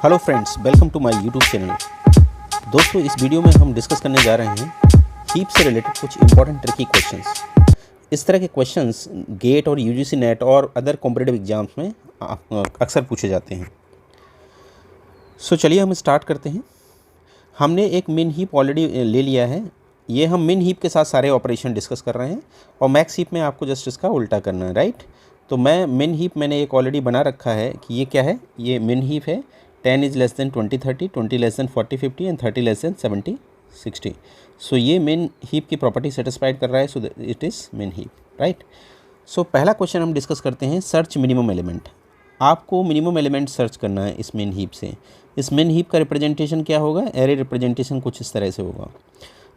Hello friends, welcome to my YouTube channel. दोस्तों, इस video में हम डिस्कस करने जा रहे हैं हीप से रिलेटेड कुछ इंपॉर्टेंट ट्रिकी क्वेश्चंस। इस तरह के क्वेश्चंस गेट और यूजीसी नेट और अदर कॉम्पिटिटिव एग्जाम्स में अक्सर पूछे जाते हैं। सो चलिए हम स्टार्ट करते हैं। हमने एक मिन हीप ऑलरेडी ले लिया है। ये हम मिन हीप के साथ सारे ऑपरेशन डिस्कस कर रहे हैं और मैक्स हीप में आपको जस्ट इसका उल्टा करना है, राइट। तो मिन हीप मैंने एक ऑलरेडी बना रखा है कि ये क्या है। ये मिन हीप है 10 is less than 20 30, 20 less than 40 50 and 30 less than 70 60। सो ये मिन हीप की प्रॉपर्टी सेटिस्फाइड कर रहा है, सो इट इज़ मिन हीप, राइट। सो पहला क्वेश्चन हम डिस्कस करते हैं, सर्च मिनिमम एलिमेंट। आपको मिनिमम एलिमेंट सर्च करना है इस मिन हीप से। इस मिन हीप का रिप्रेजेंटेशन क्या होगा? एरे रिप्रेजेंटेशन कुछ इस तरह से होगा।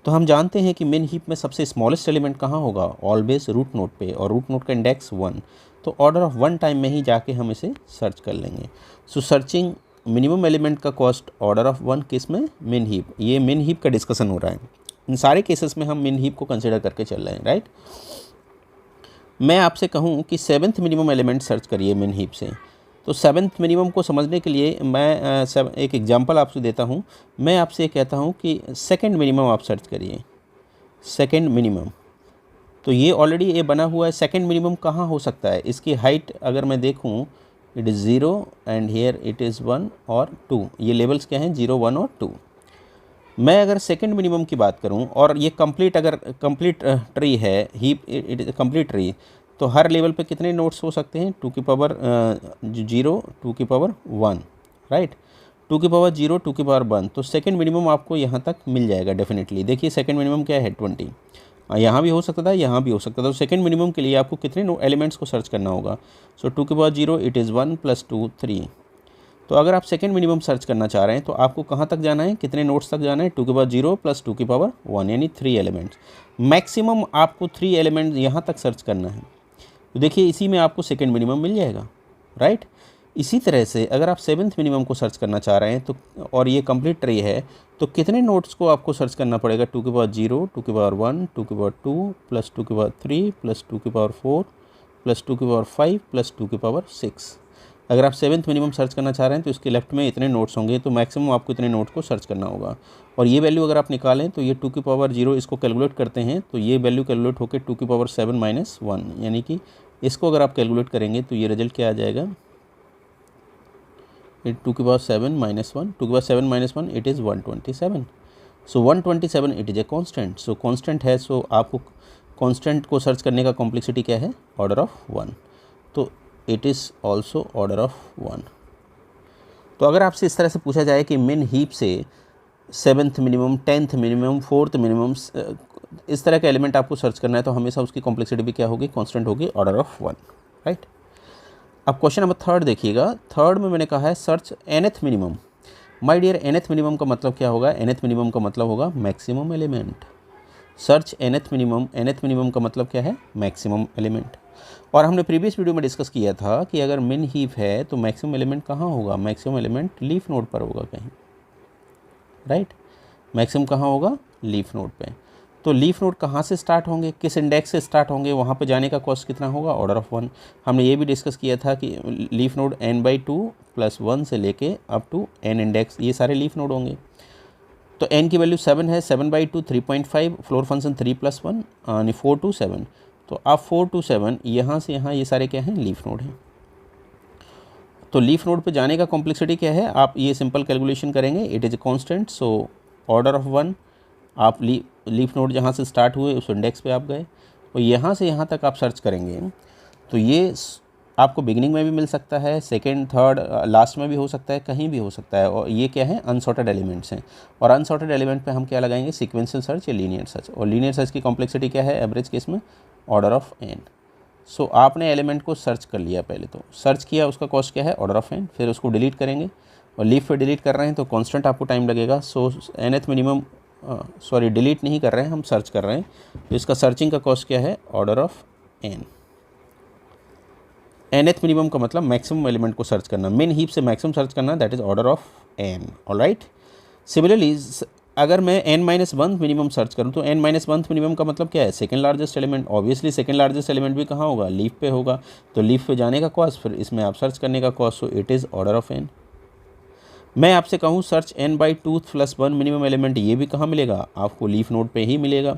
तो हम जानते हैं कि मिन हीप में सबसे स्मॉलेस्ट एलिमेंट कहाँ होगा? ऑलवेज रूट नोड पे, और रूट नोड का इंडेक्स 1। तो ऑर्डर ऑफ 1 टाइम में ही जाके हम इसे सर्च कर लेंगे। सो सर्चिंग मिनिमम एलिमेंट का कॉस्ट ऑर्डर ऑफ 1 किस में? मिन हीप। ये मिन हीप का डिस्कशन हो रहा है। इन सारे केसेस में हम मिन हीप को कंसिडर करके चल रहे हैं, राइट। मैं आपसे कहूँ कि 7th मिनिमम एलिमेंट सर्च करिए मिन हीप से। तो 7th मिनिमम को समझने के लिए मैं एक एग्जांपल आपसे देता हूँ। मैं आपसे कहता हूँ कि सेकंड मिनिमम आप सर्च करिए, सेकंड मिनिमम। तो ये ऑलरेडी ये बना हुआ है। सेकंड मिनिमम कहाँ हो सकता है? इसकी हाइट अगर मैं देखूँ, it is 0 and here it is 1 और 2। ये लेवल्स क्या हैं? 0 1 और 2। मैं अगर सेकंड मिनिमम की बात करूं और ये अगर कंप्लीट ट्री है, heap it is complete tree, तो हर लेवल पे कितने नोड्स हो सकते हैं? 2 की पावर 0, 2 की पावर 1, राइट। 2 की पावर 0, 2 की पावर 1। तो सेकंड मिनिमम आपको यहाँ तक मिल जाएगा डेफिनेटली। देखिए सेकंड मिनिमम क्या है? 20। यहाँ भी हो सकता था, यहाँ भी हो सकता था। तो सेकंड मिनिमम के लिए आपको कितने एलिमेंट्स को सर्च करना होगा? सो 2 की पावर 0 इट इज़ 1 + 2 3। तो अगर आप सेकंड मिनिमम सर्च करना चाह रहे हैं तो आपको कहाँ तक जाना है? कितने नोड्स तक जाना है? 2 की पावर 0 + 2 की पावर 1, यानी 3 एलिमेंट्स। मैक्सिमम आपको 3 एलिमेंट यहाँ तक सर्च करना है। तो देखिए इसी में आपको सेकंड मिनिमम मिल जाएगा, राइट। इसी तरह से अगर आप 7th मिनिमम को सर्च करना चाह रहे हैं तो, और ये कंप्लीट ट्री है, तो कितने नोड्स को आपको सर्च करना पड़ेगा? 2 की पावर 0, 2 की पावर 1, 2 की पावर 2 + 2 की पावर 3 + 2 की पावर 4 + 2 की पावर 5 + 2 की पावर 6। अगर आप 7th मिनिमम सर्च करना चाह रहे हैं तो इसके लेफ्ट में इतने नोट्स होंगे। तो मैक्सिमम आपको इतने नोट्स को सर्च करना होगा। और ये वैल्यू अगर आप निकालें तो ये 2 की पावर 0 इसको कैलकुलेट करते हैं तो ये वैल्यू कैलकुलेट होकर 2 की पावर 7 - 1, यानी कि इसको अगर आप कैलकुलेट करेंगे तो ये रिजल्ट क्या आ जाएगा? 2 की पावर 7 - 1, 2 की power 7 - 1 it is 127। So 127 it is a constant. So constant है, सो आपको कॉन्स्टेंट को सर्च करने का कॉम्प्लेक्सिटी क्या है? Order of 1। तो it is also order of 1। तो अगर आपसे इस तरह से पूछा जाए कि मिन हीप से 7th minimum, 10th minimum, 4th minimum, इस तरह का एलिमेंट आपको सर्च करना है तो हमेशा उसकी कॉम्प्लेक्सिटी भी क्या होगी? कांस्टेंट होगी, ऑर्डर ऑफ 1, राइट। अब क्वेश्चन नंबर 3 देखिएगा। थर्ड में मैंने कहा है search nth minimum. My dear, nth minimum का मतलब क्या होगा? nth मिनिमम का मतलब होगा maximum element. Search nth minimum. nth minimum का मतलब क्या है? Maximum element. और हमने प्रीवियस वीडियो में डिस्कस किया था कि अगर मिन हीप है तो मैक्सिमम एलिमेंट कहाँ होगा? मैक्सिमम एलिमेंट लीफ नोड पर होगा कहीं, राइट। मैक्सिमम कहाँ होगा? लीफ नोड पे। तो लीफ नोड कहाँ से स्टार्ट होंगे? किस इंडेक्स से स्टार्ट होंगे? वहाँ पे जाने का कॉस्ट कितना होगा? Order of 1। हमने ये भी डिस्कस किया था कि लीफ नोड n/2 + 1 से लेके अप टू n इंडेक्स, ये सारे लीफ नोड होंगे। तो n की वैल्यू 7 है, 7/2 3.5, फ्लोर फंक्शन 3 + 1 यानी 4 to 7। तो अब 4 to 7 यहाँ से यहाँ ये सारे क्या हैं? लीफ नोड हैं। तो लीफ नोड पे जाने का कॉम्प्लेक्सिटी क्या है? आप ये सिंपल कैलकुलेशन करेंगे, it is a constant. So order of 1। आप लीफ नोड जहाँ से स्टार्ट हुए उस इंडेक्स पे आप गए और यहाँ से यहाँ तक आप सर्च करेंगे तो ये आपको बिगिनिंग में भी मिल सकता है, सेकंड, थर्ड, लास्ट में भी हो सकता है, कहीं भी हो सकता है। और ये क्या है? अनसॉर्टेड एलिमेंट्स हैं। और अनसॉर्टेड एलिमेंट पे हम क्या लगाएंगे? सीक्वेंशियल सर्च या लीनियर सर्च। और लीनियर सर्च की कॉम्प्लेक्सिटी क्या है एवरेज केस में? Order of n। सो आपने एलिमेंट को सर्च कर लिया, पहले तो सर्च किया, उसका कॉस्ट क्या है? Order of n। फिर उसको डिलीट करेंगे और लीफ पे डिलीट कर रहे हैं तो कांस्टेंट आपको टाइम लगेगा। सो nth मिनिमम, सॉरी डिलीट नहीं कर रहे हैं हम, सर्च कर रहे हैं, तो इसका सर्चिंग का कॉस्ट क्या है? Order of n। nth minimum का मतलब मैक्सिमम एलिमेंट को सर्च करना, मिन हीप से मैक्सिमम सर्च करना, that is order of n, alright. Similarly अगर मैं n-1 मिनिमम सर्च करूं तो n-1 मिनिमम का मतलब क्या है? Second largest element. Obviously second largest element भी कहाँ होगा? लीफ पे होगा। तो लीफ पे जाने का कॉस्ट, फिर इसमें आप सर्च करने का cost, so it is order of n। मैं आपसे कहूँ सर्च n/2 + 1 मिनिमम एलिमेंट, ये भी कहाँ मिलेगा? आपको लीफ नोड पे ही मिलेगा।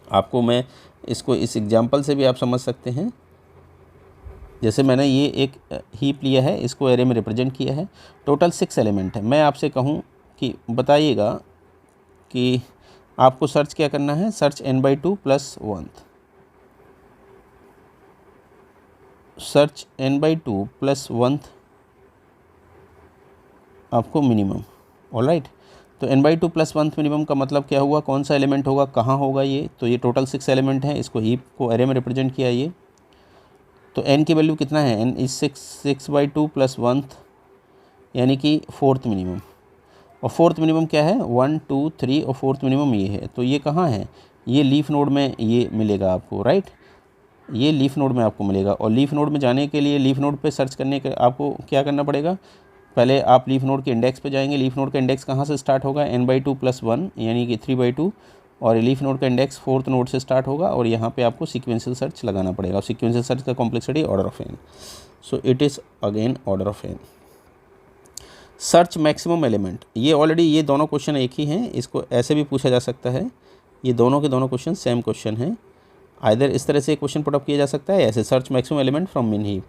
आपको मैं इसको इस एग्जांपल से भी आप समझ सकते हैं। जैसे मैंने ये एक हीप लिया है, इसको एरे में रिप्रेजेंट किया है, टोटल 6 एलिमेंट है। मैं आपसे कहूँ कि बताइएगा कि आपको सर्च क्या करना है? सर्च n/2 + 1, सर्च n/2 + 1 आपको मिनिमम। ऑलराइट, तो n/2 + 1 मिनिमम का मतलब क्या हुआ? कौन सा एलिमेंट होगा, कहाँ होगा ये? तो ये टोटल 6 एलिमेंट हैं, इसको हीप को एरे में रिप्रेजेंट किया ये। तो n की वैल्यू कितना है? n इज 6/2 + 1, यानी कि 4th मिनिमम। और 4th मिनिमम क्या है? 1 2 3 और 4th मिनिमम ये है। तो ये कहाँ है? ये लीफ नोड में ये मिलेगा आपको, राइट? ये लीफ नोड में आपको मिलेगा। और लीफ नोड में जाने के लिए, लीफ नोड पे सर्च करने के आपको क्या करना पड़ेगा? पहले आप लीफ नोड के इंडेक्स पे जाएंगे। लीफ नोड का इंडेक्स कहाँ से स्टार्ट होगा? n/2 + 1, यानी कि 3/2। और लीफ नोड का इंडेक्स 4th नोड से स्टार्ट होगा। और यहाँ पे आपको सीक्वेंशियल सर्च लगाना पड़ेगा। और सीक्वेंशियल सर्च का complexity order of n, so it is again order of n। Search maximum element, ये ऑलरेडी ये दोनों क्वेश्चन एक ही हैं, इसको ऐसे भी पूछा जा सकता है। ये दोनों के दोनों क्वेश्चन सेम क्वेश्चन हैं। आइदर इस तरह से क्वेश्चन पुटअप किया जा सकता है, ऐसे सर्च मैक्सिमम एलिमेंट फ्रॉम मिन हीप,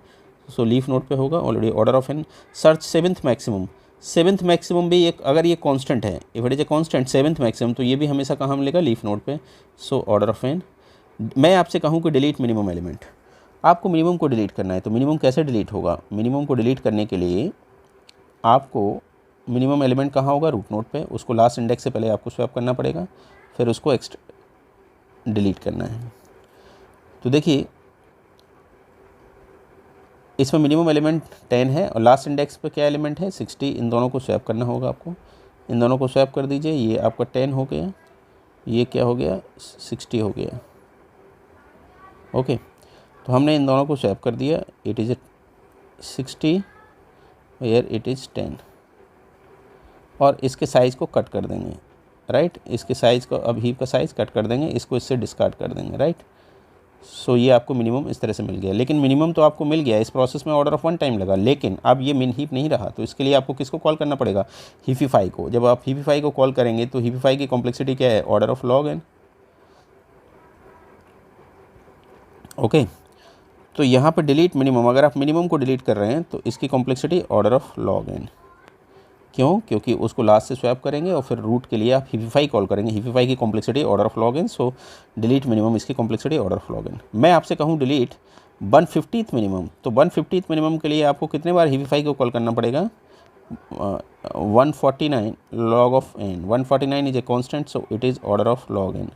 सो लीफ नोड पे होगा already order of n। Search 7th maximum, 7th maximum भी एक, अगर ये कांस्टेंट है, if it is a constant 7th maximum, तो ये भी हमेशा कहाँ मिलेगा? लीफ नोड पे, सो ऑर्डर ऑफ n। मैं आपसे कहूँ कि डिलीट मिनिमम एलिमेंट, आपको मिनिमम को डिलीट करना है। तो मिनिमम कैसे डिलीट होगा? मिनिमम को डिलीट करने के लिए आपको मिनिमम एलिमेंट कहाँ होगा? रूट नोड पे। उसको लास्ट इंडेक्स से पहले आपको स्वैप करना पड़ेगा, फिर उसको डिलीट करना है। तो देखिए इसमें मिनिमम एलिमेंट 10 है और लास्ट इंडेक्स पे क्या एलिमेंट है? 60। इन दोनों को स्वैप करना होगा आपको। इन दोनों को स्वैप कर दीजिए। ये आपका 10 हो गया, ये क्या हो गया? 60 हो गया। ओके, तो हमने इन दोनों को स्वैप कर दिया। It is 60, here it is 10। और इसके साइज़ को कट कर देंगे, राइट? इसके साइज़ को, अब हीप का साइज़ कट कर देंगे, इसको इससे डिस्कार्ड कर देंगे, राइट? सो ये आपको मिनिमम इस तरह से मिल गया। लेकिन मिनिमम तो आपको मिल गया, इस प्रोसेस में ऑर्डर ऑफ 1 टाइम लगा, लेकिन अब ये मिन हीप नहीं रहा। तो इसके लिए आपको किसको कॉल करना पड़ेगा? हीपिफाई को। जब आप हीपिफाई को कॉल करेंगे तो हीपिफाई की कॉम्प्लेक्सिटी क्या है? Order of log n। Okay, तो यहाँ पे डिलीट मिनिमम, अगर आप मिनिमम को डिलीट कर रहे हैं तो इसकी complexity order of log n। क्यों? क्योंकि उसको लास्ट से स्वैप करेंगे और फिर रूट के लिए आप हीपिफाई कॉल करेंगे। हीपिफाई की complexity order of log n, so delete minimum, इसकी complexity order of log n। मैं आपसे कहूँ डिलीट 150th मिनिमम, तो 150th मिनिमम के लिए आपको कितने बार हीपिफाई को कॉल करना पड़ेगा? 149 log of n। 149 is a constant, so it is order of log n।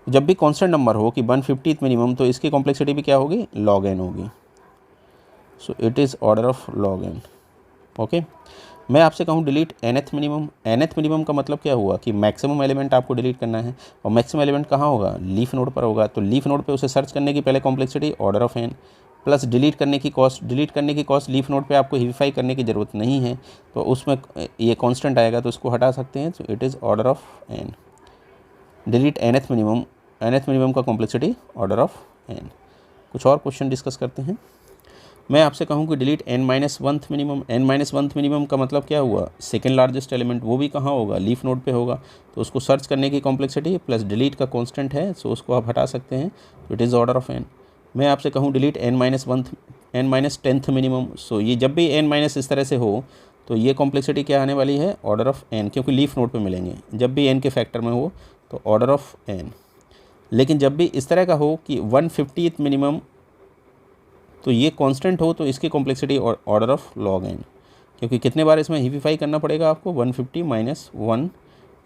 जब भी कॉन्स्टेंट नंबर हो कि 150th मिनिमम, तो इसकी कॉम्प्लेक्सिटी भी क्या होगी? log n होगी, so it is order of log n। Okay, मैं आपसे कहूँ delete nth minimum. nth minimum का मतलब क्या हुआ? कि मैक्सिमम एलिमेंट आपको डिलीट करना है। और मैक्सिमम एलिमेंट कहाँ होगा? लीफ नोड पर होगा। तो लीफ नोड पे उसे सर्च करने की पहले complexity order of n, plus delete करने की कॉस्ट। डिलीट करने की कॉस्ट, लीफ नोड पे आपको हीपिफाई करने की ज़रूरत नहीं है, तो उसमें ये कांस्टेंट आएगा, तो उसको हटा सकते हैं। तो it is order of n। Delete nth minimum, nth minimum का कॉम्प्लेक्सिटी ऑर्डर ऑफ n। कुछ और क्वेश्चन डिस्कस करते हैं। मैं आपसे कहूँ कि delete n-1th minimum. n-1th minimum का मतलब क्या हुआ? सेकेंड लार्जेस्ट एलिमेंट, वो भी कहाँ होगा? लीफ नोड पे होगा। तो उसको सर्च करने की कॉम्प्लेक्सिटी प्लस डिलीट का कांस्टेंट है, सो उसको आप हटा सकते हैं। तो it is order of n। मैं आपसे कहूँ डिलीट n-10th मिनिमम, सो ये जब भी n- इस तरह से हो तो ये कॉम्प्लेक्सिटी क्या आने वाली है? ऑर्डर ऑफ n, क्योंकि लीफ नोड पे मिलेंगे। जब भी n के फैक्टर में हो तो ऑर्डर ऑफ n। लेकिन जब भी इस तरह का हो कि 150th मिनिमम, तो ये कांस्टेंट हो, तो इसकी complexity order of log n, क्योंकि कितने बार इसमें हीपिफाई करना पड़ेगा आपको? 150 - 1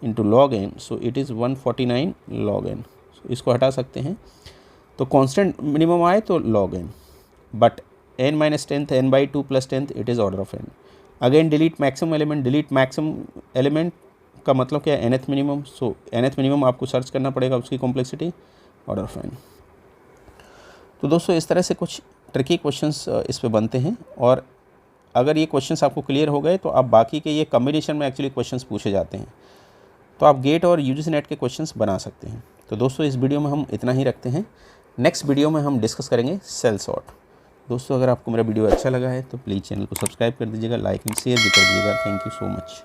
into log n, so it is 149 log n। सो इसको हटा सकते हैं। तो कांस्टेंट मिनिमम आए तो log n, but n-10th, n/2 + 10th, it is order of n। Again delete maximum element. Delete maximum element का मतलब क्या है? nth minimum. So nth minimum आपको सर्च करना पड़ेगा, उसकी कॉम्प्लेक्सिटी ऑर्डर ऑफ n। तो दोस्तों इस तरह से कुछ ट्रिकी क्वेश्चंस इस पे बनते हैं। और अगर ये क्वेश्चंस आपको क्लियर हो गए तो आप बाकी के ये कॉम्बिनेशन में एक्चुअली क्वेश्चंस पूछे जाते हैं, तो आप गेट और यूजीसी नेट के क्वेश्चंस बना सकते हैं। तो दोस्तों इस वीडियो में हम इतना ही रखते हैं। नेक्स्ट वीडियो में हम डिस्कस करेंगे सेल सॉर्ट। दोस्तों अगर आपको मेरा वीडियो अच्छा लगा है तो प्लीज़ चैनल को सब्सक्राइब कर दीजिएगा, लाइक एंड शेयर भी कर दीजिएगा। Thank you so much.